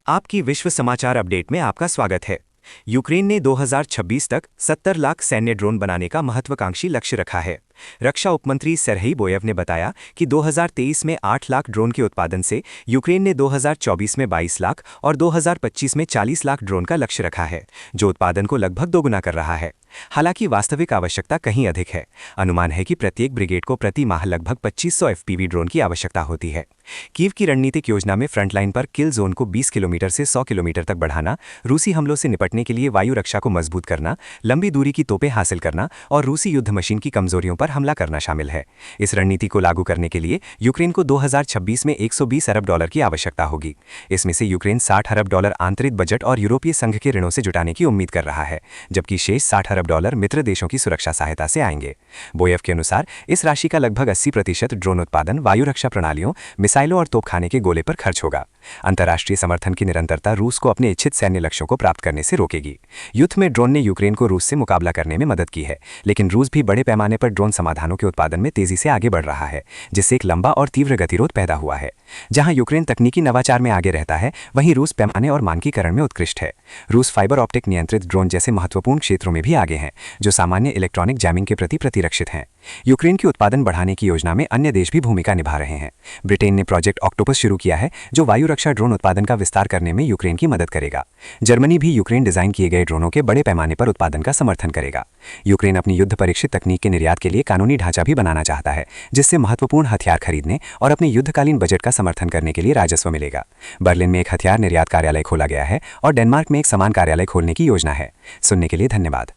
आपकी विश्व समाचार अपडेट में आपका स्वागत है। यूक्रेन ने 2026 तक 70 लाख सैन्य ड्रोन बनाने का महत्वाकांक्षी लक्ष्य रखा है। रक्षा उपमंत्री सेर्ही बोयेव ने बताया कि 2023 में 8 लाख ड्रोन के उत्पादन से यूक्रेन ने 2024 में 22 लाख और 2025 में 40 लाख ड्रोन का लक्ष्य रखा है, जो उत्पादन को लगभग दोगुना कर रहा है। हालांकि वास्तविक आवश्यकता कहीं अधिक है। अनुमान है कि प्रत्येक ब्रिगेड को प्रति माह लगभग 2500 एफपीवी ड्रोन की आवश्यकता होती है। कीव की रणनीतिक योजना में फ्रंटलाइन पर किल जोन को 20 किलोमीटर से 100 किलोमीटर तक बढ़ाना, रूसी हमलों से निपटने के लिए वायु रक्षा को मजबूत करना, लंबी दूरी की तोपें हासिल करना और रूसी युद्ध मशीन की कमजोरियों पर हमला करना शामिल है। इस रणनीति को लागू करने के लिए यूक्रेन को 2026 में $120 अरब की आवश्यकता होगी। इसमें से यूक्रेन $60 अरब आंतरिक बजट और यूरोपीय संघ के ऋणों से जुटाने की उम्मीद कर रहा है, जबकि शेष $60 अरब मित्र देशों की सुरक्षा सहायता से आएंगे। बोयेव के अनुसार इस राशि का लगभग 80% ड्रोन उत्पादन, वायु रक्षा प्रणालियों, मिसाइलों और तोपखाने के गोले पर खर्च होगा। अंतर्राष्ट्रीय समर्थन की निरंतरता रूस को अपने इच्छित सैन्य लक्ष्यों को प्राप्त करने से रोकेगी। युद्ध में ड्रोन ने यूक्रेन को रूस से मुकाबला करने में मदद की है, लेकिन रूस भी बड़े पैमाने पर ड्रोन समाधानों के उत्पादन में तेजी से आगे बढ़ रहा है, जिससे एक लंबा और तीव्र गतिरोध पैदा हुआ है। जहां यूक्रेन तकनीकी नवाचार में आगे रहता है, वहीं रूस पैमाने और मानकीकरण में उत्कृष्ट है। रूस फाइबर ऑप्टिक नियंत्रित ड्रोन जैसे महत्वपूर्ण क्षेत्रों में भी आगे हैं, जो सामान्य इलेक्ट्रॉनिक जैमिंग के प्रति प्रतिरक्षित हैं। यूक्रेन की उत्पादन बढ़ाने की योजना में अन्य देश भी भूमिका निभा रहे हैं। ब्रिटेन ने प्रोजेक्ट ऑक्टोपस शुरू किया है, जो वायु रक्षा ड्रोन उत्पादन का विस्तार करने में यूक्रेन की मदद करेगा। जर्मनी भी यूक्रेन डिजाइन किए गए ड्रोनों के बड़े पैमाने पर उत्पादन का समर्थन करेगा। यूक्रेन अपनी युद्ध परीक्षित तकनीक के निर्यात के लिए कानूनी ढांचा भी बनाना चाहता है, जिससे महत्वपूर्ण हथियार खरीदने और अपने युद्धकालीन बजट का समर्थन करने के लिए राजस्व मिलेगा। बर्लिन में एक हथियार निर्यात कार्यालय खोला गया है और डेनमार्क में एक समान कार्यालय खोलने की योजना है। सुनने के लिए धन्यवाद।